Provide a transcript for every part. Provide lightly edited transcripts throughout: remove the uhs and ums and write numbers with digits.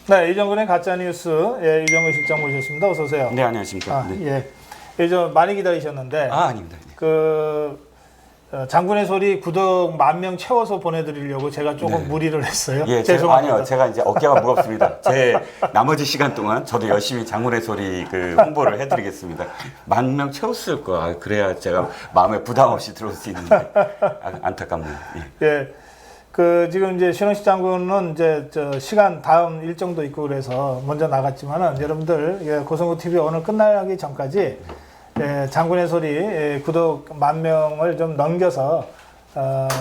네, 이정근의 가짜뉴스, 예, 이정근 실장 모셨습니다. 어서 오세요. 네, 안녕하십니까. 네. 예. 예, 좀 많이 기다리셨는데. 아닙니다. 네. 장군의 소리 구독 10,000명 채워서 보내드리려고 제가 조금 무리를 했어요. 예, 죄송합니다. 아니요, 제가 이제 어깨가 무겁습니다. 제 나머지 시간 동안 저도 열심히 장군의 소리 홍보를 해드리겠습니다. 10,000명 채웠을 거, 그래야 제가 마음에 부담 없이 들어올 수 있는데 안타깝네요. 예. 예. 지금 이제 신원식 장군은 이제 시간 다음 일정도 있고 그래서 먼저 나갔지만은 여러분들, 예, 고성구 TV 오늘 끝나기 전까지 예, 장군의 소리, 예, 구독 10,000명을 좀 넘겨서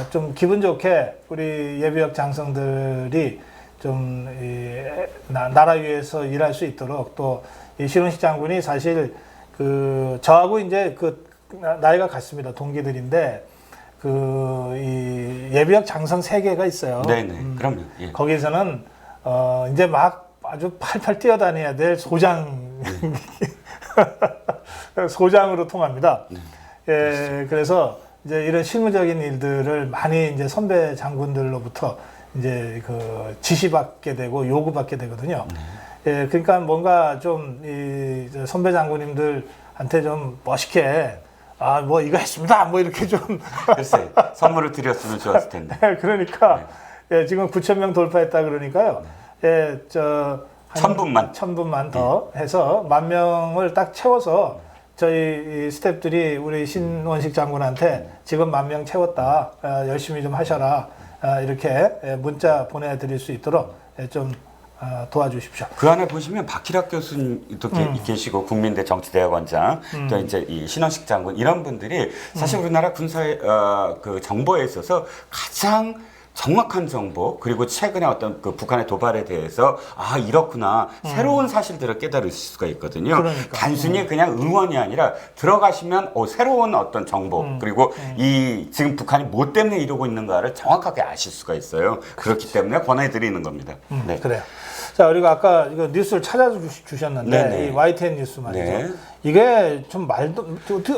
좀 기분 좋게 우리 예비역 장성들이 좀 나라 위해서 일할 수 있도록, 또 이 신원식 장군이 사실 저하고 이제 나이가 같습니다. 동기들인데 이 예비역 장성 세계가 있어요. 네네, 그럼요. 예. 거기서는 이제 막 아주 팔팔 뛰어다녀야 될 소장 소장으로 통합니다. 예, 그래서 이제 이런 실무적인 일들을 많이 이제 선배 장군들로부터 이제 지시받게 되고 요구받게 되거든요. 예, 그러니까 뭔가 좀 이 선배 장군님들한테 좀 멋있게 뭐 이거 했습니다. 뭐 이렇게 좀 글쎄, 선물을 드렸으면 좋았을 텐데. 그러니까 예, 지금 9,000명 돌파했다 그러니까요. 예, 한 1,000분만 더 해서 10,000명을 딱 채워서 저희 이 스태프들이 우리 신원식 장군한테 지금 10,000명 채웠다. 열심히 좀 하셔라. 이렇게 문자 보내드릴 수 있도록 좀 도와주십시오. 그 안에 보시면 박희락 교수님도 계시고 국민대 정치대학원장, 또 이제 이 신원식 장군 이런 분들이 사실 우리나라 군사의 정보에 있어서 가장 정확한 정보, 그리고 최근에 어떤 북한의 도발에 대해서 이렇구나 새로운 사실들을 깨달을 수가 있거든요. 그러니까. 단순히 그냥 응원이 아니라 들어가시면 새로운 어떤 정보, 그리고 이 지금 북한이 뭐 때문에 이러고 있는가를 정확하게 아실 수가 있어요. 그렇기 때문에 권해드리는 겁니다. 네. 그래요. 자, 우리가 아까 이거 뉴스를 찾아주셨는데, 네네. 이 YTN 뉴스 말이죠. 네. 이게 좀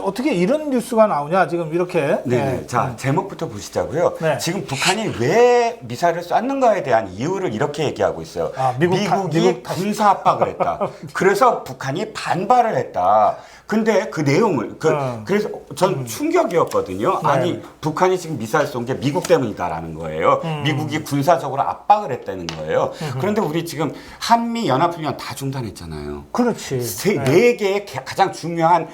어떻게 이런 뉴스가 나오냐, 지금 이렇게. 네. 자, 제목부터 보시자고요. 네. 지금 북한이 왜 미사일을 쐈는가에 대한 이유를 이렇게 얘기하고 있어요. 미국이 군사 압박을 했다. 그래서 북한이 반발을 했다. 근데 그 내용을 그래서 전 충격이었거든요. 네. 아니, 북한이 지금 미사일 쏜 게 미국 때문이다라는 거예요. 미국이 군사적으로 압박을 했다는 거예요. 그런데 우리 지금 한미 연합훈련 다 중단했잖아요. 그렇지. 네 개의 가장 중요한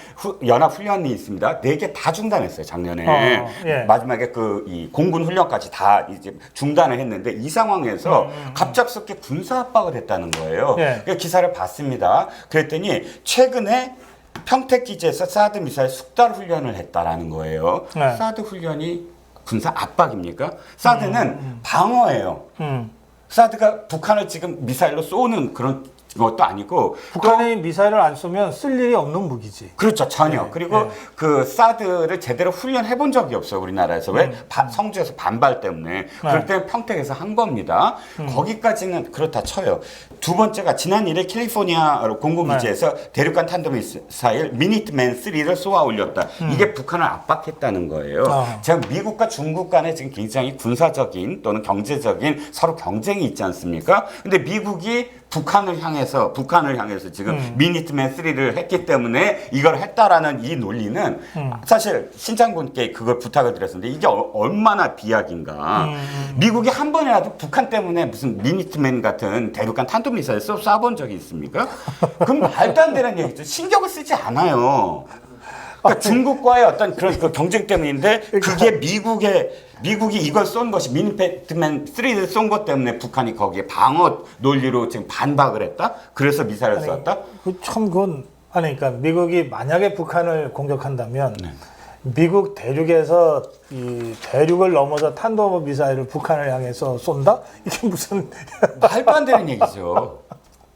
연합훈련이 있습니다. 4개 다 중단했어요, 작년에. 예. 마지막에 이 공군 훈련까지 다 이제 중단을 했는데, 이 상황에서 갑작스럽게 군사 압박을 했다는 거예요. 예. 그 기사를 봤습니다. 그랬더니 최근에 평택 기지에서 사드 미사일 숙달 훈련을 했다라는 거예요. 네. 사드 훈련이 군사 압박입니까? 사드는 방어예요. 사드가 북한을 지금 미사일로 쏘는 그런 것도 아니고, 북한이 미사일을 안 쏘면 쓸 일이 없는 무기지. 그렇죠, 전혀. 네, 그리고 네. 그 사드를 제대로 훈련해 본 적이 없어요, 우리나라에서. 왜? 성주에서 반발 때문에. 그럴 때 평택에서 한 겁니다. 거기까지는 그렇다 쳐요. 두 번째가 지난 1일 캘리포니아 공군기지에서 대륙간 탄도미사일 미니트맨 3를 쏘아 올렸다. 이게 북한을 압박했다는 거예요. 지금 미국과 중국 간에 지금 굉장히 군사적인 또는 경제적인 서로 경쟁이 있지 않습니까? 근데 미국이 북한을 향해서 지금 미니트맨 3를 했기 때문에 이걸 했다라는 이 논리는 사실 신장군께 그걸 부탁을 드렸었는데, 이게 얼마나 비약인가. 미국이 한 번이라도 북한 때문에 무슨 미니트맨 같은 대륙간 탄도미사일 쏴본 적이 있습니까? 그럼 말도 안 되는 얘기죠. 신경을 쓰지 않아요. 그러니까 중국과의 어떤 그런 경쟁 때문인데, 그게 미국이 이걸 쏜 것이 미니트맨 3를 쏜 것 때문에 북한이 거기에 방어 논리로 지금 반박을 했다? 그래서 미사일을 쐈다? 그러니까 미국이 만약에 북한을 공격한다면 미국 대륙에서 이 대륙을 넘어서 탄도 미사일을 북한을 향해서 쏜다? 이게 무슨 말도 안 되는 얘기죠.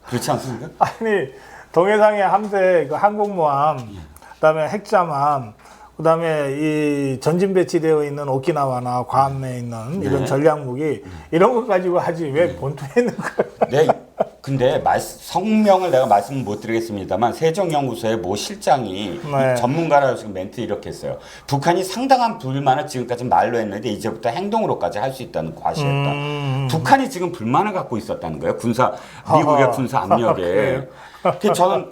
그렇지 않습니까? 아니, 동해상의 함대 항공모함, 그다음에 핵잠함, 그다음에 이 전진 배치되어 있는 오키나와나 괌에 있는 이런 전략 무기 이런 거 가지고 하지 왜 본토에 있는 거야? 네, 근데 성명을 내가 말씀 못 드리겠습니다만 세종연구소의 모 실장이 네. 전문가라고 지금 멘트 이렇게 했어요. 북한이 상당한 불만을 지금까지 말로 했는데 이제부터 행동으로까지 할 수 있다는 과시했다. 북한이 지금 불만을 갖고 있었다는 거예요. 미국의 군사 압력에. 그래서 저는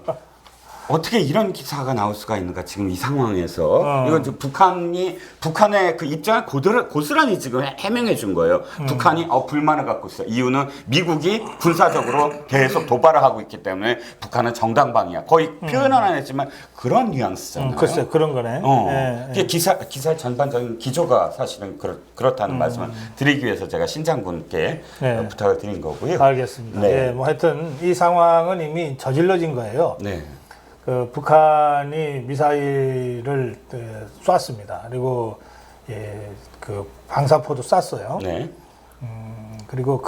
어떻게 이런 기사가 나올 수가 있는가 지금 이 상황에서 이건 지금 북한의 그 입장을 고스란히 지금 해명해 준 거예요. 북한이 불만을 갖고 있어. 이유는 미국이 군사적으로 계속 도발을 하고 있기 때문에 북한은 정당방위야. 거의 표현은 안 했지만 그런 뉘앙스잖아요. 글쎄 그런 거네. 예. 기사의 전반적인 기조가 사실은 그렇다는 말씀을 드리기 위해서 제가 신장군께 부탁을 드린 거고요. 알겠습니다. 네. 뭐 하여튼 이 상황은 이미 저질러진 거예요. 네. 그 북한이 미사일을 쐈습니다. 그리고 그 방사포도 쐈어요. 네. 그리고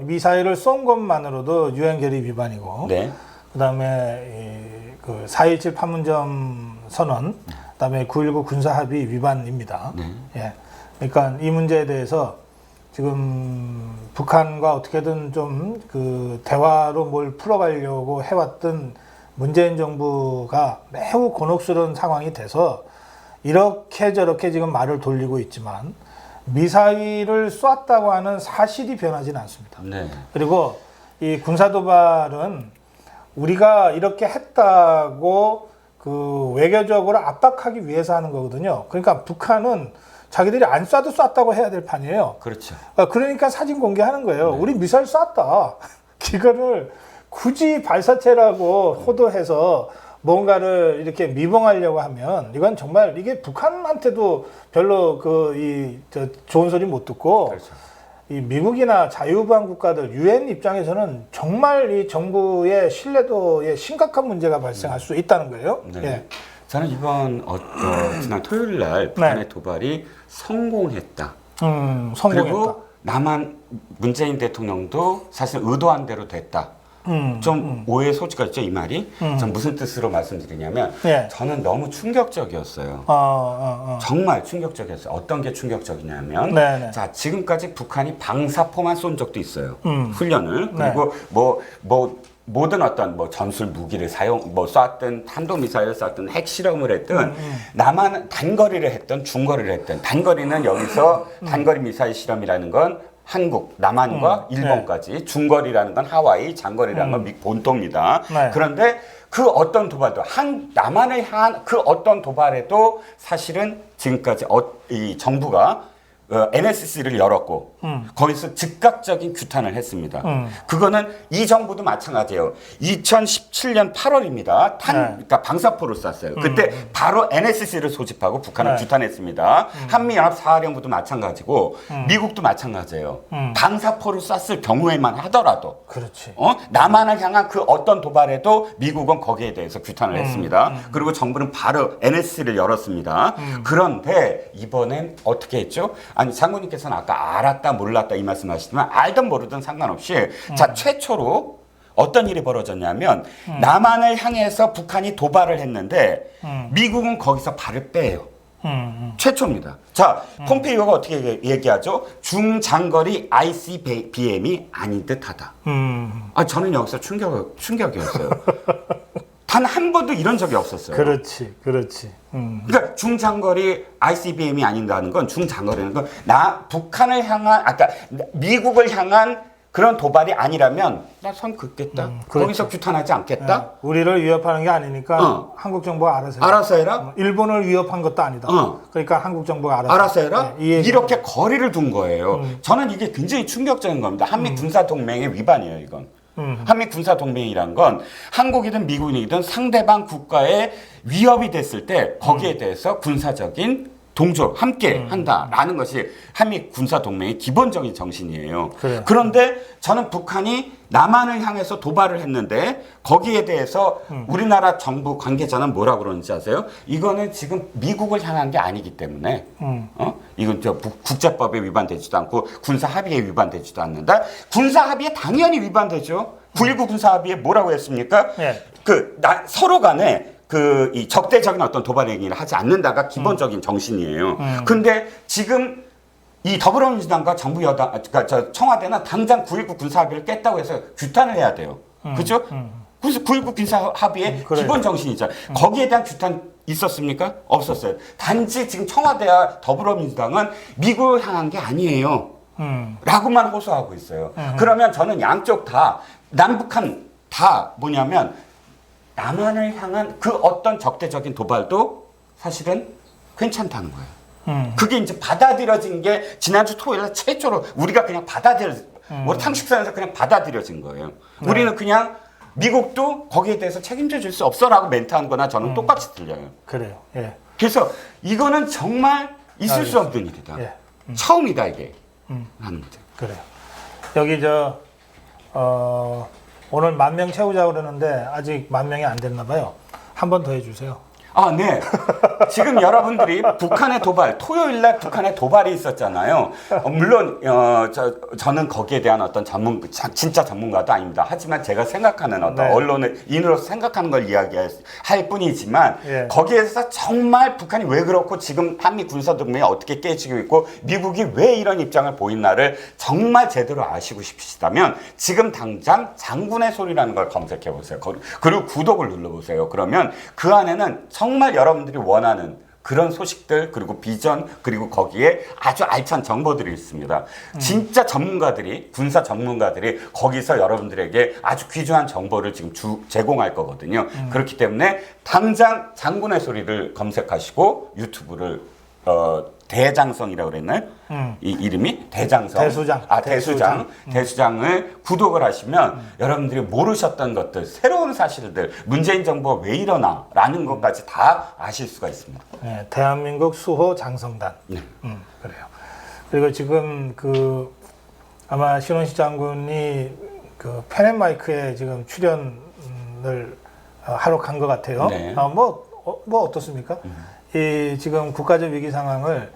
미사일을 쏜 것만으로도 유엔 결의 위반이고, 네. 그다음에 그 4.17 판문점 선언, 그다음에 9.19 군사 합의 위반입니다. 네. 예. 그러니까 이 문제에 대해서 지금 북한과 어떻게든 좀 그 대화로 뭘 풀어가려고 해왔던 문재인 정부가 매우 곤혹스러운 상황이 돼서 이렇게 저렇게 지금 말을 돌리고 있지만 미사일을 쐈다고 하는 사실이 변하지는 않습니다. 네. 그리고 이 군사도발은 우리가 이렇게 했다고 그 외교적으로 압박하기 위해서 하는 거거든요. 그러니까 북한은 자기들이 안 쏴도 쐈다고 해야 될 판이에요. 그렇죠. 그러니까 사진 공개하는 거예요. 우리 미사일 쐈다. 이거를 굳이 발사체라고 호도해서 뭔가를 이렇게 미봉하려고 하면 이건 정말 이게 북한한테도 별로 좋은 소리 못 듣고 그렇죠. 이 미국이나 자유우방 국가들 유엔 입장에서는 정말 이 정부의 신뢰도에 심각한 문제가 발생할 수 있다는 거예요. 네. 예. 저는 이번 지난 토요일 날 북한의 도발이 성공했다. 성공했다. 그리고 문재인 대통령도 사실 의도한 대로 됐다. 좀 오해의 소지가 있죠, 이 말이. 전 무슨 뜻으로 말씀드리냐면 예. 저는 너무 충격적이었어요. 정말 충격적이었어요. 어떤 게 충격적이냐면 네네. 자, 지금까지 북한이 방사포만 쏜 적도 있어요. 훈련을. 네. 그리고 모든 어떤 전술 무기를 쐈든 탄도미사일을 쐈든 핵실험을 했든 남한 단거리를 했든 중거리를 했든 단거리는 여기서 단거리 미사일 실험이라는 건 한국, 남한과 일본까지, 중거리라는 건 하와이, 장거리라는 건 본토입니다. 네. 그런데 그 어떤 도발도 남한을 향한 그 어떤 도발에도 사실은 지금까지 이 정부가 NSC를 열었고 거기서 즉각적인 규탄을 했습니다. 그거는 이 정부도 마찬가지예요. 2017년 8월입니다. 그러니까 방사포를 쐈어요. 그때 바로 NSC를 소집하고 북한을 규탄했습니다. 한미연합사령부도 마찬가지고 미국도 마찬가지예요. 방사포를 쐈을 경우에만 하더라도 그렇지. 남한을 향한 그 어떤 도발에도 미국은 거기에 대해서 규탄을 했습니다. 그리고 정부는 바로 NSC를 열었습니다. 그런데 이번엔 어떻게 했죠? 아니 장군님께서는 아까 알았다 몰랐다 이 말씀하시지만 알든 모르든 상관없이 자 최초로 어떤 일이 벌어졌냐면 남한을 향해서 북한이 도발을 했는데 미국은 거기서 발을 빼요. 최초입니다. 자 폼페이오가 어떻게 얘기하죠? 중장거리 ICBM이 아닌 듯하다. 저는 여기서 충격이었어요. 단 한 번도 이런 적이 없었어요. 그렇지. 그러니까 중장거리 ICBM이 아닌다는 건 중장거리는 건 북한을 향한 아까 미국을 향한 그런 도발이 아니라면 나 선 긋겠다. 거기서 규탄하지 않겠다. 우리를 위협하는 게 아니니까 한국 정부가 알아서 해라. 알아서 해라. 일본을 위협한 것도 아니다. 그러니까 한국 정부가 알아서 해라. 네, 이렇게 거리를 둔 거예요. 저는 이게 굉장히 충격적인 겁니다. 한미 군사 동맹의 위반이에요, 이건. 한미 군사 동맹이란 건 한국이든 미국이든 상대방 국가에 위협이 됐을 때 거기에 대해서 군사적인 동조 함께 한다라는 것이 한미 군사 동맹의 기본적인 정신이에요. 그래. 그런데 저는 북한이 남한을 향해서 도발을 했는데 거기에 대해서 우리나라 정부 관계자는 뭐라고 그러는지 아세요? 이거는 지금 미국을 향한 게 아니기 때문에 이건 국제법에 위반되지도 않고 군사 합의에 위반되지도 않는다. 군사 합의에 당연히 위반되죠. 9.19 군사 합의에 뭐라고 했습니까? 네. 서로 간에 이 적대적인 어떤 도발 행위를 하지 않는다가 기본적인 정신이에요. 근데 지금 이 더불어민주당과 정부 여당, 그러니까 청와대는 당장 9.19 군사 합의를 깼다고 해서 규탄을 해야 돼요. 그죠? 그래서 9.19 군사 합의의 그래요. 기본 정신이죠. 거기에 대한 규탄 있었습니까? 없었어요. 단지 지금 청와대와 더불어민주당은 미국을 향한 게 아니에요. 라고만 호소하고 있어요. 그러면 저는 양쪽 다 남북한 다 뭐냐면 남한을 향한 그 어떤 적대적인 도발도 사실은 괜찮다는 거예요. 그게 이제 받아들여진 게 지난주 토요일에 최초로 우리가 그냥 우리 탕식사에서 그냥 받아들여진 거예요. 우리는 그냥 미국도 거기에 대해서 책임져 줄 수 없어라고 멘트한 거나 저는 똑같이 들려요. 그래요. 예. 그래서 이거는 정말 있을 수 없는 일이다. 예. 처음이다 이게. 하는 거죠. 그래요. 여기 오늘 10,000명 채우자고 그러는데 아직 10,000명이 안 됐나 봐요. 한 번 더 해주세요. 아, 네. 지금 여러분들이 북한의 도발, 토요일 날 북한의 도발이 있었잖아요. 물론, 저는 거기에 대한 어떤 진짜 전문가도 아닙니다. 하지만 제가 생각하는 어떤 네. 언론의 인으로서 생각하는 걸 이야기할 뿐이지만, 예. 거기에서 정말 북한이 왜 그렇고 지금 한미 군사동맹이 어떻게 깨지고 있고, 미국이 왜 이런 입장을 보이나를 정말 제대로 아시고 싶으시다면, 지금 당장 장군의 소리라는 걸 검색해 보세요. 그리고 구독을 눌러보세요. 그러면 그 안에는 정말 여러분들이 원하는 그런 소식들 그리고 비전 그리고 거기에 아주 알찬 정보들이 있습니다. 진짜 전문가들이 군사 전문가들이 거기서 여러분들에게 아주 귀중한 정보를 지금 제공할 거거든요. 그렇기 때문에 당장 장군의 소리를 검색하시고 유튜브를 대장성이라고 그랬나요? 이 이름이 대장성. 대수장. 대수장을 구독을 하시면 여러분들이 모르셨던 것들, 새로운 사실들, 문재인 정부가 왜 이러나라는 것까지 다 아실 수가 있습니다. 네, 대한민국 수호 장성단. 네. 그래요. 그리고 지금 아마 신원식 장군이 펜앤마이크에 지금 출연을 하러 간 것 같아요. 네. 뭐 어떻습니까? 이 지금 국가적 위기 상황을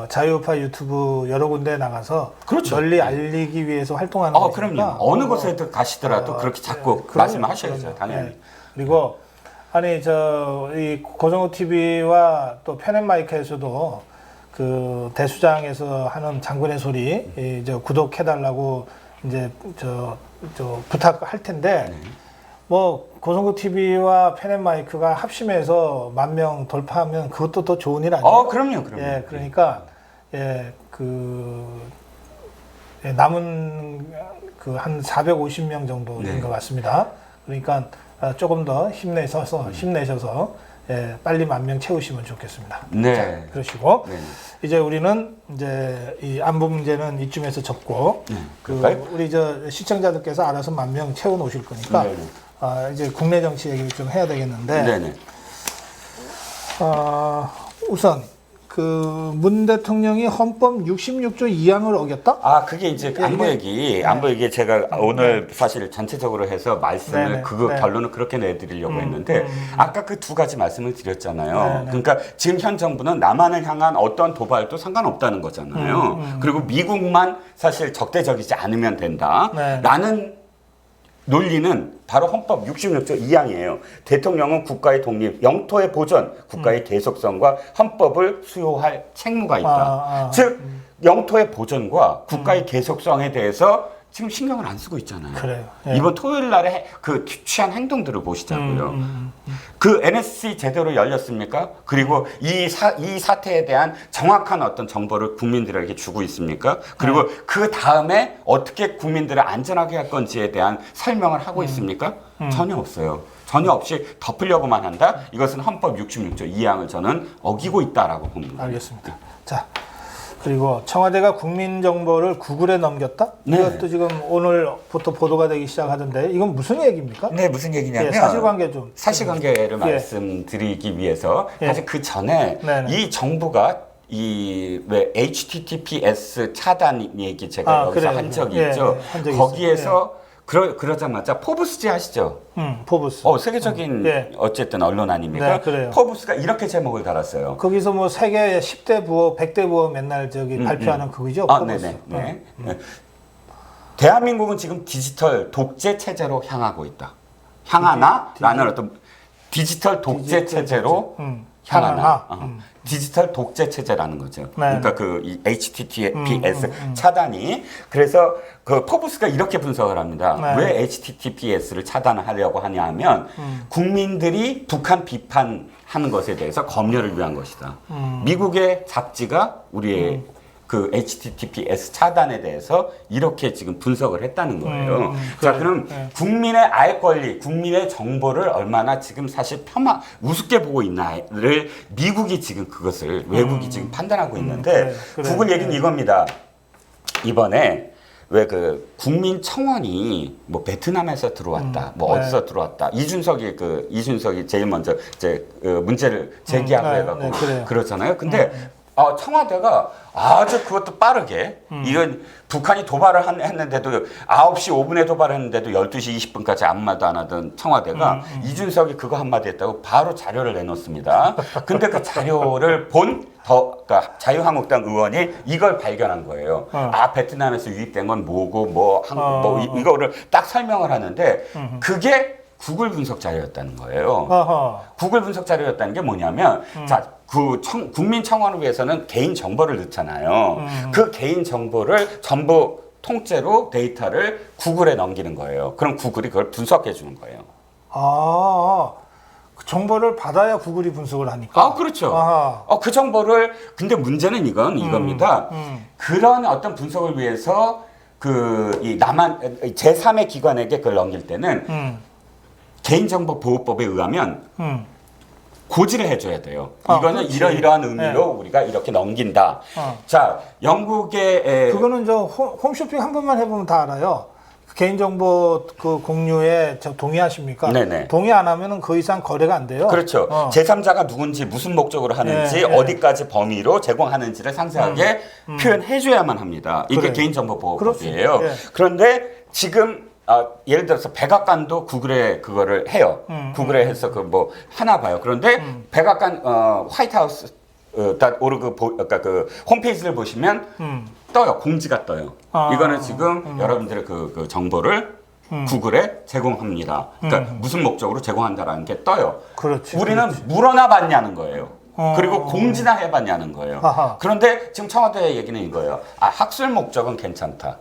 자유우파 유튜브 여러 군데에 나가서 그렇죠. 널리 알리기 위해서 활동하는 그럼요. 것이니까 어느 곳에 가시더라도 그렇게 자꾸 말씀하셔야죠, 당연히. 예. 그리고 아니 이 고성호 TV와 또 펜앤마이크에서도 그 대수장에서 하는 장군의 소리 구독해달라고 이제 부탁할 텐데 뭐 고성구 TV와 펜앤마이크가 합심해서 10,000명 돌파하면 그것도 더 좋은 일 아니에요? 그럼요. 예, 그러니까 남은 한 450명 정도인 것 같습니다. 그러니까 조금 더 힘내셔서 빨리 10,000명 채우시면 좋겠습니다. 네. 자, 그러시고 네. 이제 우리는 이제 이 안보 문제는 이쯤에서 접고 우리 시청자들께서 알아서 10,000명 채워 놓으실 거니까. 네. 이제 국내 정치 얘기를 좀 해야 되겠는데, 네네. 우선 문 대통령이 헌법 66조 2항을 어겼다? 그게 이제 안보 얘기 제가 오늘 사실 전체적으로 해서 말씀을 결론을 그렇게 내드리려고 했는데 아까 그 두 가지 말씀을 드렸잖아요. 그러니까 지금 현 정부는 남한을 향한 어떤 도발도 상관없다는 거잖아요. 그리고 미국만 사실 적대적이지 않으면 된다라는 논리는 바로 헌법 66조 2항이에요. 대통령은 국가의 독립, 영토의 보존, 국가의 계속성과 헌법을 수호할 책무가 있다. 즉 영토의 보존과 국가의 계속성에 대해서 지금 신경을 안 쓰고 있잖아요. 그래요. 예. 이번 토요일 날에 취한 행동들을 보시자고요. 그 NSC 제대로 열렸습니까? 그리고 이 사태에 대한 정확한 어떤 정보를 국민들에게 주고 있습니까? 그리고 그 다음에 어떻게 국민들을 안전하게 할 건지에 대한 설명을 하고 있습니까? 전혀 없어요. 전혀 없이 덮으려고만 한다? 이것은 헌법 66조 2항을 저는 어기고 있다라고 봅니다. 알겠습니다. 자, 그리고 청와대가 국민정보를 구글에 넘겼다? 네. 이것도 지금 오늘부터 보도가 되기 시작하던데 이건 무슨 얘기입니까? 네, 무슨 얘기냐면 사실관계를 말씀드리기 위해서 사실 그 전에 이 정부가 왜 HTTPS 차단 얘기 제가 여기서 한 적이 있죠. 한 적이 거기에서 그러자마자 포브스지 아시죠? 포브스. 세계적인 어쨌든 언론 아닙니까? 네, 그래요. 포브스가 이렇게 제목을 달았어요. 거기서 뭐 세계 10대 부호, 100대 부호 맨날 발표하는 그거죠? 포브스. 네네. 대한민국은 지금 디지털 독재 체제로 향하고 있다. 향하나라는 어떤 디지털 독재 체제로 향하나. 디지털 독재 체제라는 거죠. 네. 그러니까 이 HTTPS 차단이 그래서 그 포브스가 이렇게 분석을 합니다. 네. 왜 HTTPS를 차단하려고 하냐 하면 국민들이 북한 비판하는 것에 대해서 검열을 위한 것이다. 미국의 잡지가 우리의 그 HTTPS 차단에 대해서 이렇게 지금 분석을 했다는 거예요. 자, 그럼 국민의 알 권리, 국민의 정보를 얼마나 지금 사실 우습게 보고 있나를 미국이 지금 그것을 외국이 지금 판단하고 있는데 구글 얘기는 이겁니다. 이번에 왜 그 국민청원이 뭐 베트남에서 들어왔다, 뭐 어디서 들어왔다. 이준석이 제일 먼저 이제 문제를 제기하고 해가지고 그렇잖아요. 근데 청와대가 아주 그것도 빠르게 이건 북한이 도발을 했는데도 9시 5분에 도발을 했는데도 12시 20분까지 아무 말도 안 하던 청와대가 이준석이 그거 한마디 했다고 바로 자료를 내놓습니다. 근데 그 자료를 그러니까 자유한국당 의원이 이걸 발견한 거예요. 베트남에서 유입된 건 뭐고 한국 이거를 딱 설명을 하는데 그게 구글 분석 자료였다는 거예요. 구글 분석 자료였다는 게 뭐냐면, 국민 청원을 위해서는 개인 정보를 넣잖아요. 그 개인 정보를 전부 통째로 데이터를 구글에 넘기는 거예요. 그럼 구글이 그걸 분석해 주는 거예요. 그 정보를 받아야 구글이 분석을 하니까. 그렇죠. 그 정보를 근데 문제는 이겁니다. 그런 어떤 분석을 위해서 이 제3의 기관에게 그걸 넘길 때는 개인정보보호법에 의하면 고지를 해줘야 돼요. 이거는 이러이러한 의미로 우리가 이렇게 넘긴다. 자, 영국의 그거는 홈쇼핑 한 번만 해보면 다 알아요. 개인정보 그 공유에 동의하십니까? 네네. 동의 안 하면은 그 이상 거래가 안 돼요. 그렇죠. 제3자가 누군지 무슨 목적으로 하는지 어디까지 범위로 제공하는지를 상세하게 표현해줘야만 합니다. 이게 개인정보보호법이에요. 그런데 지금 예를 들어서 백악관도 구글에 그거를 해요. 구글에 해서 하나 봐요. 그런데 백악관 화이트하우스 그러니까 그 홈페이지를 보시면 떠요. 공지가 떠요. 이거는 지금 여러분들의 그 정보를 구글에 제공합니다. 그러니까 무슨 목적으로 제공한다라는 게 떠요. 우리는 물어나 봤냐는 거예요. 그리고 공지나 해봤냐는 거예요. 그런데 지금 청와대 얘기는 이거예요. 학술 목적은 괜찮다.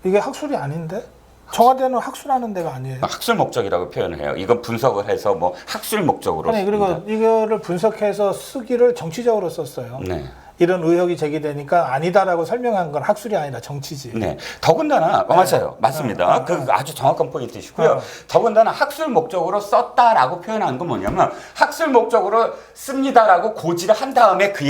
이게 학술이 아닌데? 청와대는 학술하는 데가 아니에요. 학술 목적이라고 표현을 해요. 이건 분석을 해서 학술 목적으로. 그리고 이거를 분석해서 쓰기를 정치적으로 썼어요. 네. 이런 의혹이 제기되니까 아니다라고 설명한 건 학술이 아니라 정치지. 네. 더군다나 맞아요. 맞습니다. 그 아주 정확한 포인트시고요. 더군다나 학술 목적으로 썼다라고 표현한 건 뭐냐면 학술 목적으로 씁니다라고 고지를 한 다음에 그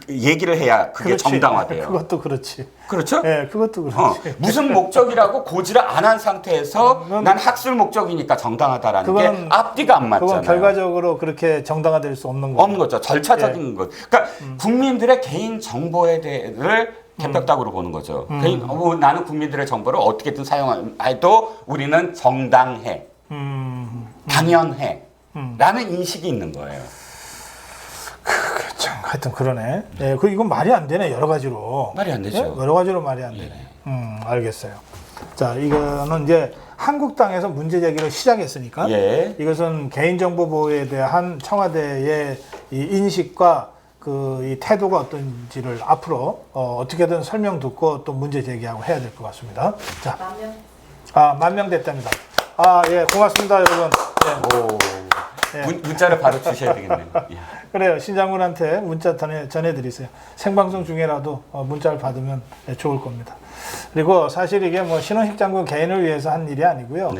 얘기를 해야 그게 정당화돼요. 그것도 그렇지. 그렇죠? 네, 그것도 그렇지. 무슨 목적이라고 고지를 안 한 상태에서 난 학술 목적이니까 정당하다라는 게 앞뒤가 안 맞잖아요. 그건 결과적으로 그렇게 정당화될 수 없는 거죠. 없는 거죠. 절차적인 것. 그러니까 국민들의 개인 정보에 대해를 개벽tak으로 보는 거죠. 나는 국민들의 정보를 어떻게든 사용해도 우리는 정당해, 당연해 라는 인식이 있는 거예요. 참, 하여튼 그러네. 네, 이건 말이 안 되네, 여러 가지로. 말이 안 되죠. 네? 여러 가지로 말이 안 되네. 알겠어요. 자, 이거는 이제 한국당에서 문제 제기를 시작했으니까 이것은 개인정보 보호에 대한 청와대의 이 인식과 이 태도가 어떤지를 앞으로 어떻게든 설명 듣고 또 문제 제기하고 해야 될 것 같습니다. 자, 10,000명 됐답니다. 예, 고맙습니다, 여러분. 문자를 바로 주셔야 되겠네요. 그래요. 신장군한테 문자 전해드리세요. 생방송 중에라도 문자를 받으면 좋을 겁니다. 그리고 사실 이게 신원식 장군 개인을 위해서 한 일이 아니고요.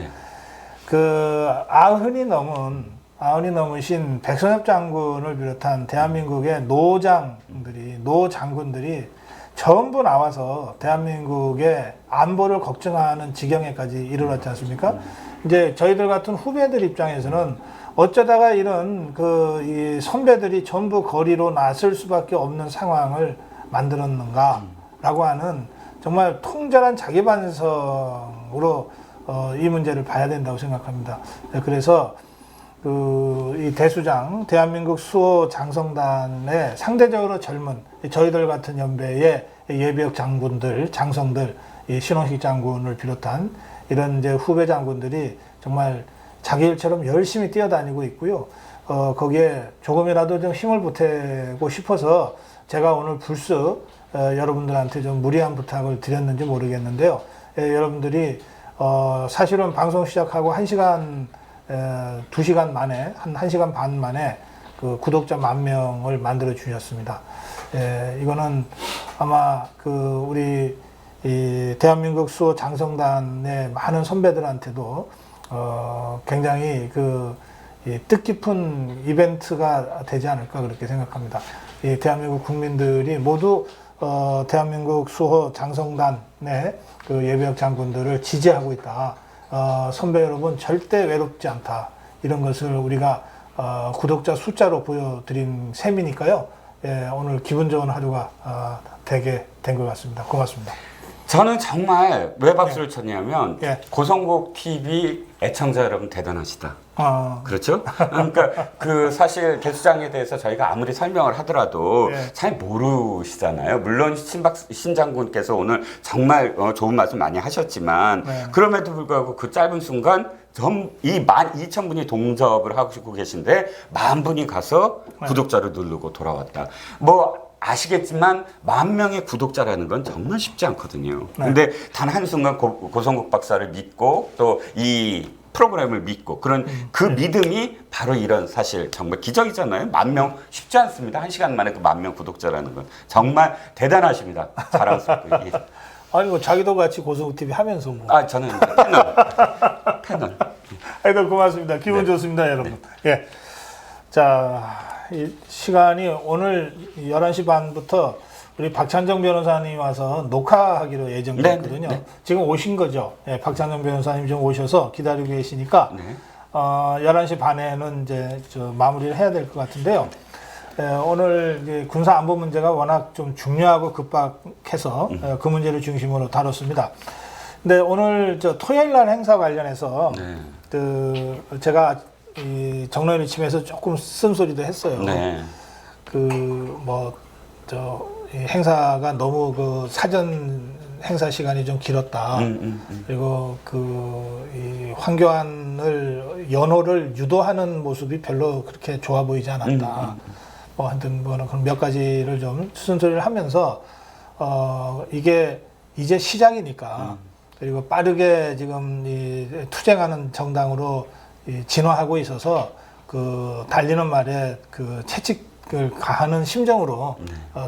아흔이 넘으신 백선엽 장군을 비롯한 대한민국의 노장군들이 전부 나와서 대한민국의 안보를 걱정하는 지경에까지 이르렀지 않습니까? 이제 저희들 같은 후배들 입장에서는 어쩌다가 이런 이 선배들이 전부 거리로 나설 수밖에 없는 상황을 만들었는가라고 하는 정말 통절한 자기 반성으로 이 문제를 봐야 된다고 생각합니다. 그래서 이 대수장, 대한민국 수호 장성단의 상대적으로 젊은 저희들 같은 연배의 예비역 장성들, 이 신원식 장군을 비롯한 이런 이제 후배 장군들이 정말 자기 일처럼 열심히 뛰어다니고 있고요. 거기에 조금이라도 좀 힘을 보태고 싶어서 제가 오늘 불쑥 여러분들한테 좀 무리한 부탁을 드렸는지 모르겠는데요. 여러분들이 사실은 방송 시작하고 1시간, 2시간 만에, 한 1시간 반 만에 그 구독자 10,000명을 만들어 주셨습니다. 이거는 아마 그 우리 이 대한민국 수호 장성단의 많은 선배들한테도 굉장히 이 뜻깊은 이벤트가 되지 않을까 그렇게 생각합니다. 이 대한민국 국민들이 모두 대한민국 수호 장성단의 그 예비역 장군들을 지지하고 있다. 선배 여러분 절대 외롭지 않다. 이런 것을 우리가 구독자 숫자로 보여드린 셈이니까요. 오늘 기분 좋은 하루가 되게 된 것 같습니다. 고맙습니다. 저는 정말 왜 박수를 쳤냐면 예. 고성국 TV 애청자 여러분 대단하시다. 그렇죠? 그러니까 그 사실 개수장에 대해서 저희가 아무리 설명을 하더라도 예. 잘 모르시잖아요. 물론 신 장군께서 오늘 정말 좋은 말씀 많이 하셨지만 네. 그럼에도 불구하고 그 짧은 순간 이 12,000분이 동접을 하고 계신데 10,000분이 가서 네. 구독자를 누르고 돌아왔다. 뭐 아시겠지만 10,000명의 구독자라는 건 정말 쉽지 않거든요. 네. 근데 단 한순간 고성국 박사를 믿고 또 이 프로그램을 믿고 그런 그 믿음이 바로 이런 사실 정말 기적이잖아요. 10,000명 쉽지 않습니다. 1시간 만에 그 10,000명 구독자라는 건 정말 대단하십니다. 자랑스럽고. 예. 아니 뭐 자기도 같이 고성국 TV 하면서 뭐. 저는 이제 패널. 하여튼 고맙습니다. 기분 좋습니다, 여러분. 예. 자, 이 시간이 오늘 11시 반부터 우리 박찬정 변호사님 와서 녹화하기로 예정되어 있거든요. 네. 지금 오신 거죠. 예, 박찬정 변호사님 좀 오셔서 기다리고 계시니까 11시 반에는 이제 마무리를 해야 될 것 같은데요. 오늘 이제 군사 안보 문제가 워낙 좀 중요하고 급박해서 그 문제를 중심으로 다뤘습니다. 근데 오늘 토요일 날 행사 관련해서 제가 이 정로연 이침에서 조금 쓴소리도 했어요. 네. 이 행사가 너무 그 사전 행사 시간이 좀 길었다. 그리고 이 황교안을 연호를 유도하는 모습이 별로 그렇게 좋아 보이지 않았다. 하여튼 그런 몇 가지를 좀 쓴소리를 하면서 이게 이제 시작이니까 그리고 빠르게 지금 이 투쟁하는 정당으로 진화하고 있어서 그 달리는 말에 그 채찍을 가하는 심정으로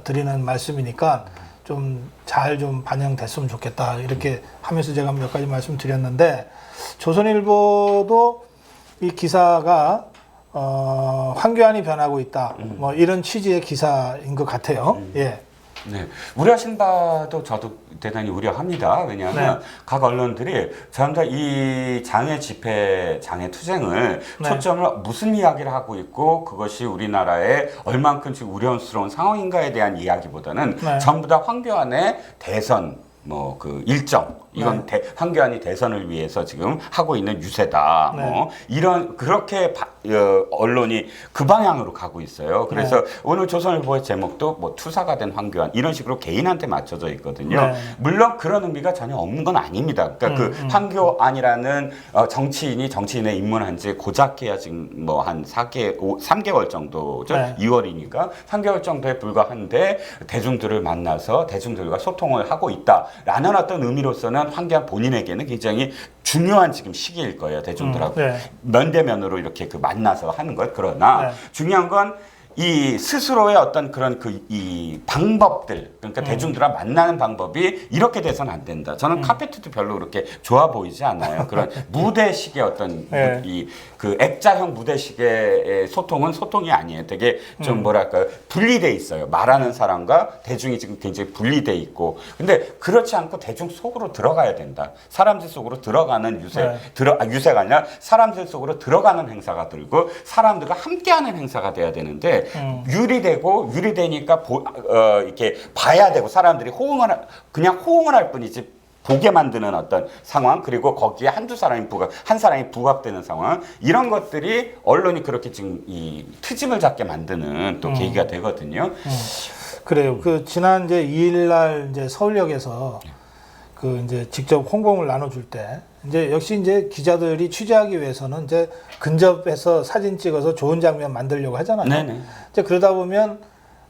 드리는 말씀이니까 좀 잘 좀 반영됐으면 좋겠다 이렇게 하면서 제가 몇 가지 말씀드렸는데 조선일보도 이 기사가 황교안이 변하고 있다 뭐 이런 취지의 기사인 것 같아요. 예. 네, 우려하신 바도 저도 대단히 우려합니다. 왜냐하면 각 언론들이 전부 다 이 장애 집회, 장애 투쟁을 초점을 무슨 이야기를 하고 있고 그것이 우리나라에 얼만큼 지금 우려스러운 상황인가에 대한 이야기보다는 전부 다 황교안의 대선 그 일정 이건 황교안이 대선을 위해서 지금 하고 있는 유세다. 그렇게 언론이 그 방향으로 가고 있어요. 그래서 오늘 조선일보의 제목도 투사가 된 황교안 이런 식으로 개인한테 맞춰져 있거든요. 물론 그런 의미가 전혀 없는 건 아닙니다. 그러니까 그 황교안이라는 정치인이 정치인에 입문한 지 고작해야 지금 한 3개월 정도죠. 2월이니까 3개월 정도에 불과한데 대중들을 만나서 대중들과 소통을 하고 있다라는 어떤 의미로서는 황교안 본인에게는 굉장히 중요한 지금 시기일 거예요. 대중들하고 면대면으로 이렇게 만나서 하는 것. 그러나 중요한 건 이 스스로의 어떤 그런 이 방법들, 그러니까 대중들과 만나는 방법이 이렇게 돼서는 안 된다. 저는 카페트도 별로 그렇게 좋아 보이지 않아요. 그런 무대식의 어떤 그 액자형 무대식의 소통은 소통이 아니에요. 되게 좀 뭐랄까요, 분리돼 있어요. 말하는 사람과 대중이 지금 굉장히 분리돼 있고, 근데 그렇지 않고 대중 속으로 들어가야 된다. 사람들 속으로 들어가는 유세가 아니라 사람들 속으로 들어가는 행사가 들고 사람들과 함께하는 행사가 돼야 되는데. 유리되니까 이렇게 봐야 되고 사람들이 그냥 호응을 할 뿐이지 보게 만드는 어떤 상황 그리고 거기에 한 사람이 부각되는 상황 이런 것들이 언론이 그렇게 지금 이 트집을 잡게 만드는 또 계기가 되거든요. 그래요. 지난 이제 2일 날 이제 서울역에서 그 이제 직접 홍보를 나눠줄 때 이제 역시 이제 기자들이 취재하기 위해서는 이제 근접해서 사진 찍어서 좋은 장면 만들려고 하잖아요. 네네. 이제 그러다 보면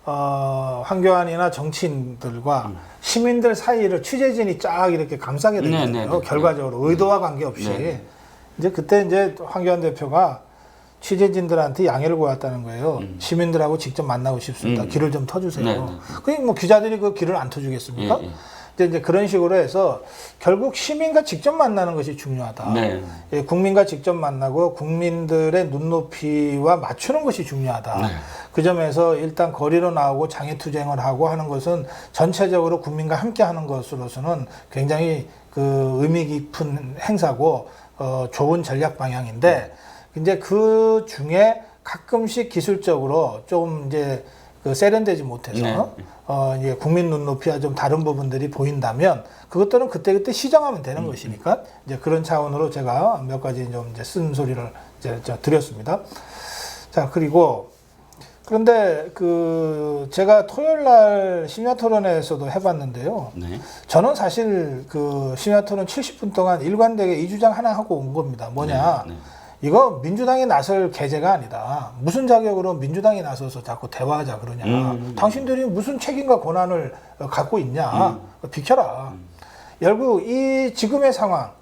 황교안이나 정치인들과 시민들 사이를 취재진이 쫙 이렇게 감싸게 되거든요. 네네네. 결과적으로 의도와 관계없이. 네네. 이제 그때 이제 황교안 대표가 취재진들한테 양해를 구했다는 거예요. 시민들하고 직접 만나고 싶습니다. 길을 좀 터주세요. 네네. 그게 뭐 기자들이 그 길을 안 터주겠습니까? 이제 그런 식으로 해서 결국 시민과 직접 만나는 것이 중요하다. 네. 예, 국민과 직접 만나고 국민들의 눈높이와 맞추는 것이 중요하다. 네. 그 점에서 일단 거리로 나오고 장애투쟁을 하고 하는 것은 전체적으로 국민과 함께 하는 것으로서는 굉장히 그 의미 깊은 행사고 좋은 전략 방향인데 이제 그 중에 가끔씩 기술적으로 좀 이제 그 세련되지 못해서 이제 국민 눈높이와 좀 다른 부분들이 보인다면 그것들은 그때그때 시정하면 되는 것이니까 이제 그런 차원으로 제가 몇 가지 좀 이제 쓴 소리를 이제 드렸습니다. 자, 그리고 그런데 그 제가 토요일 날 심야 토론회에서도 해봤는데요. 네. 저는 사실 그 심야 토론 70분 동안 일관되게 이 주장 하나 하고 온 겁니다. 뭐냐? 이거 민주당이 나설 계제가 아니다. 무슨 자격으로 민주당이 나서서 자꾸 대화하자 그러냐. 당신들이 무슨 책임과 권한을 갖고 있냐. 비켜라. 결국 이 지금의 상황,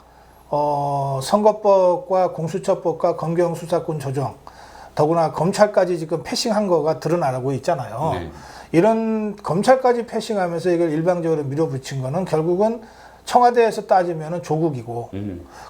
선거법과 공수처법과 검경수사권 조정, 더구나 검찰까지 지금 패싱한 거가 드러나고 있잖아요. 네. 이런 검찰까지 패싱하면서 이걸 일방적으로 밀어붙인 거는 결국은 청와대에서 따지면 조국이고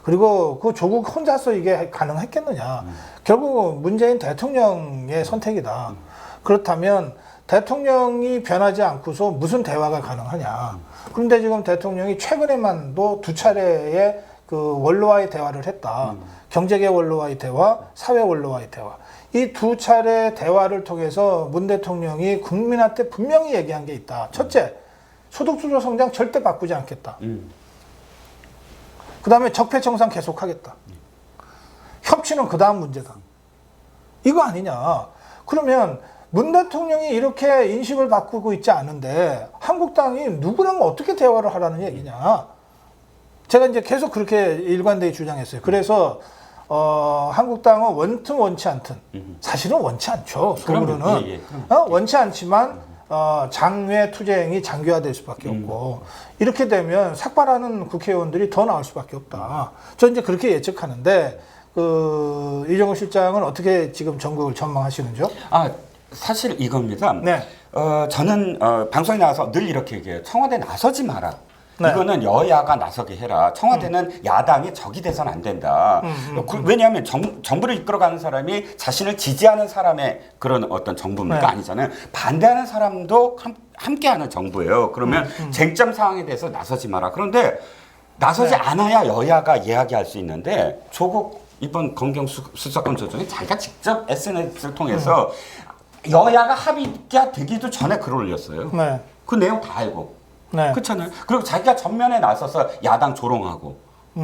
그리고 그 조국 혼자서 이게 가능했겠느냐. 결국 문재인 대통령의 선택이다. 그렇다면 대통령이 변하지 않고서 무슨 대화가 가능하냐. 그런데 지금 대통령이 최근에만도 2차례의 그 원로와의 대화를 했다. 경제계 원로와의 대화, 사회 원로와의 대화. 이 2차례 대화를 통해서 문 대통령이 국민한테 분명히 얘기한 게 있다. 첫째, 소득주도 성장 절대 바꾸지 않겠다. 그 다음에 적폐청산 계속하겠다. 협치는 그 다음 문제다. 이거 아니냐. 그러면 문 대통령이 이렇게 인식을 바꾸고 있지 않은데 한국당이 누구랑 어떻게 대화를 하라는 얘기냐. 제가 이제 계속 그렇게 일관되게 주장했어요. 그래서 한국당은 원튼 원치 않든 사실은 원치 않죠. 속으로는 원치 않지만 장외 투쟁이 장기화될 수밖에 없고 이렇게 되면 삭발하는 국회의원들이 더 나올 수밖에 없다. 저는 이제 그렇게 예측하는데 그 이종호 실장은 어떻게 지금 전국을 전망하시는지요? 사실 이겁니다. 네. 저는 방송에 나와서 늘 이렇게 얘기해요. 청와대 나서지 마라. 네. 이거는 여야가 나서게 해라. 청와대는 야당이 적이 돼서는 안 된다. 왜냐하면 정부를 이끌어가는 사람이 자신을 지지하는 사람의 그런 어떤 정부입니까? 네. 아니잖아요. 반대하는 사람도 함께하는 정부예요. 그러면 쟁점 상황에 대해서 나서지 마라. 그런데 나서지 않아야 여야가 이야기할 수 있는데 조국 이번 검경 수사권 조정에 자기가 직접 SNS를 통해서 여야가 합의가 되기도 전에 글을 올렸어요. 네. 그 내용 다 알고. 네. 그렇잖아요. 그리고 자기가 전면에 나서서 야당 조롱하고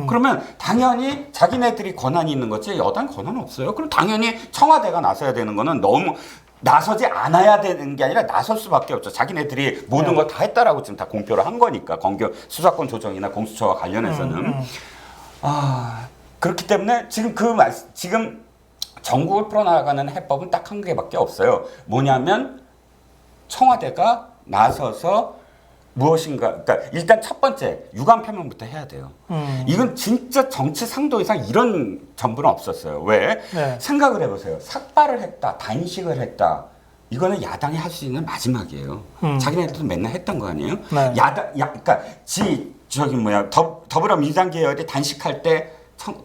그러면 당연히 자기네들이 권한이 있는 거지 여당 권한 없어요. 그럼 당연히 청와대가 나서야 되는 거는 너무 나서지 않아야 되는 게 아니라 나설 수밖에 없죠. 자기네들이 모든 걸 다 했다라고 지금 다 공표를 한 거니까 검경 수사권 조정이나 공수처와 관련해서는 그렇기 때문에 지금 전국을 풀어나가는 해법은 딱 한 개밖에 없어요. 뭐냐면 청와대가 나서서 무엇인가, 그러니까 일단 첫 번째 유감 표명부터 해야 돼요. 이건 진짜 정치 상도 이상 이런 정부는 없었어요. 왜? 네. 생각을 해보세요. 삭발을 했다, 단식을 했다. 이거는 야당이 할 수 있는 마지막이에요. 자기네들도 맨날 했던 거 아니에요? 네. 그러니까 더불어민주당 계열이 단식할 때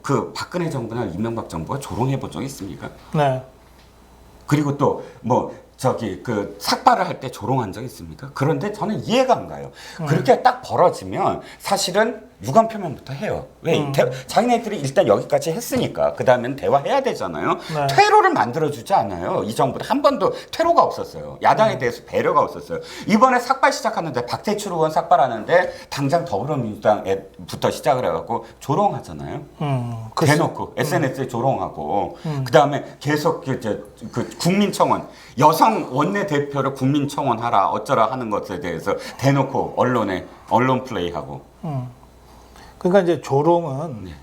그 박근혜 정부나 이명박 정부가 조롱해 본 적 있습니까? 네. 그리고 또 그 삭발을 할 때 조롱한 적 있습니까? 그런데 저는 이해가 안 가요. 그렇게 딱 벌어지면 사실은 유감 표명부터 해요. 왜? 자기네들이 일단 여기까지 했으니까 그 다음엔 대화해야 되잖아요. 네. 퇴로를 만들어주지 않아요. 이 정부도 한 번도 퇴로가 없었어요. 야당에 대해서 배려가 없었어요. 이번에 삭발 시작하는데 박태출 의원 삭발하는데 당장 더불어민주당부터 시작을 해갖고 조롱하잖아요. 대놓고 SNS에 조롱하고 그 다음에 계속 그 국민청원 여성 원내대표를 국민청원하라 어쩌라 하는 것에 대해서 대놓고 언론 플레이하고. 그러니까 이제 조롱은 네.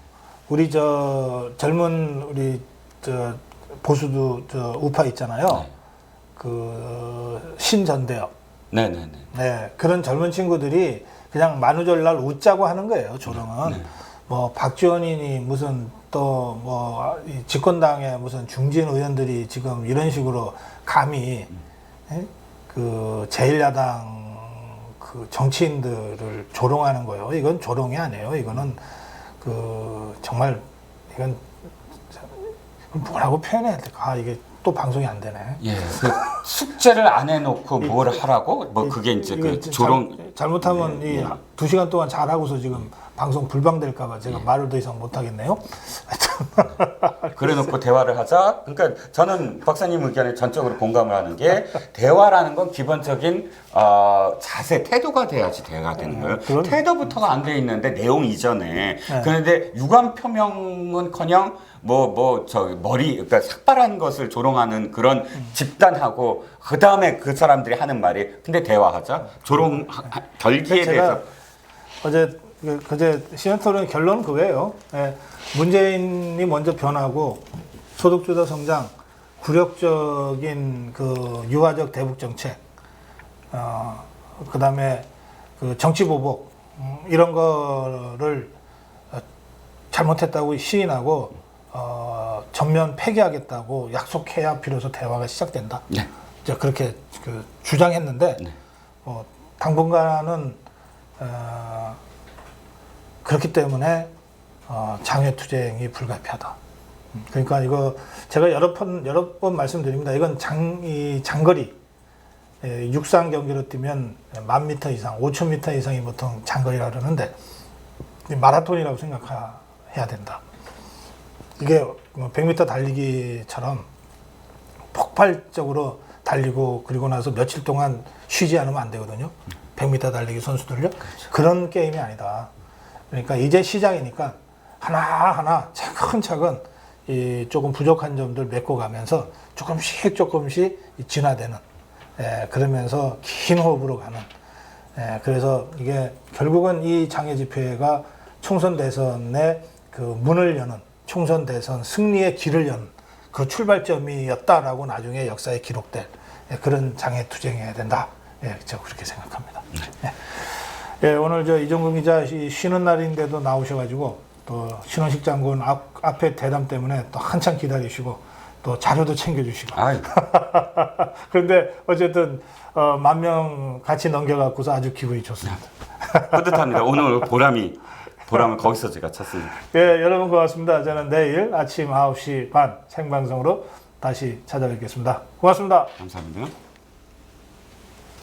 우리 젊은 우리 보수도 우파 있잖아요. 네. 그 신전대업. 네네네. 네, 그런 젊은 친구들이 그냥 만우절날 웃자고 하는 거예요. 조롱은. 네. 뭐 박지원이니 무슨 또 뭐 집권당의 무슨 중진 의원들이 지금 이런 식으로 감히 그 제1야당 그 정치인들을 조롱하는 거예요. 이건 조롱이 아니에요. 이거는 그 정말 이건 뭐라고 표현해야 될까? 이게 또 방송이 안 되네. 예, 그 숙제를 안 해놓고 뭘 하라고? 뭐 그게 이제 그 조롱. 잘못하면 네, 이 2시간 동안 잘하고서 지금 방송 불방될까봐 제가 말을 더 이상 못 하겠네요. 그래놓고 대화를 하자. 그러니까 저는 박사님 의견에 전적으로 공감을 하는 게 대화라는 건 기본적인 자세, 태도가 돼야지 대화가 되는 거예요. 그건- 태도부터가 안 돼 있는데 내용 이전에. 그런데 유감 표명은커녕 그러니까 삭발한 것을 조롱하는 그런 집단하고 그 다음에 그 사람들이 하는 말이 근데 대화하자. 조롱 결기에 대해서. 어제 시네토론 결론은 그거예요. 예, 문재인이 먼저 변하고 소득주도 성장, 굴욕적인 그 유화적 대북 정책, 그다음에 그 정치 보복 이런 거를 잘못했다고 시인하고 전면 폐기하겠다고 약속해야 비로소 대화가 시작된다. 네. 이제 그렇게 그 주장했는데 네. 당분간은 그렇기 때문에 장외투쟁이 불가피하다. 그러니까 이거 제가 여러 번 말씀드립니다. 이건 장거리 육상 경기로 뛰면 1000m 이상, 5000m 이상이 보통 장거리라 그러는데 마라톤이라고 생각해야 된다. 이게 100m 달리기처럼 폭발적으로 달리고 그리고 나서 며칠 동안 쉬지 않으면 안 되거든요. 100m 달리기 선수들요. 그런 게임이 아니다. 그러니까 이제 시작이니까 하나하나 차근차근 이 조금 부족한 점들 메꿔가면서 조금씩 진화되는 그러면서 긴 호흡으로 가는 그래서 이게 결국은 이 장애 집회가 총선 대선의 그 문을 여는 총선 대선 승리의 길을 여는 그 출발점이었다라고 나중에 역사에 기록될 그런 장애 투쟁해야 된다. 저 그렇게 생각합니다. 오늘 이종근 기자 쉬는 날인데도 나오셔가지고 또 신원식 장군 앞에 대담 때문에 또 한참 기다리시고 또 자료도 챙겨주시고. 그런데 어쨌든 10,000명 같이 넘겨갖고서 아주 기분이 좋습니다. 뿌듯합니다. 오늘 보람을 거기서 제가 찾습니다. 여러분 고맙습니다. 저는 내일 아침 9시 반 생방송으로 다시 찾아뵙겠습니다. 고맙습니다. 감사합니다.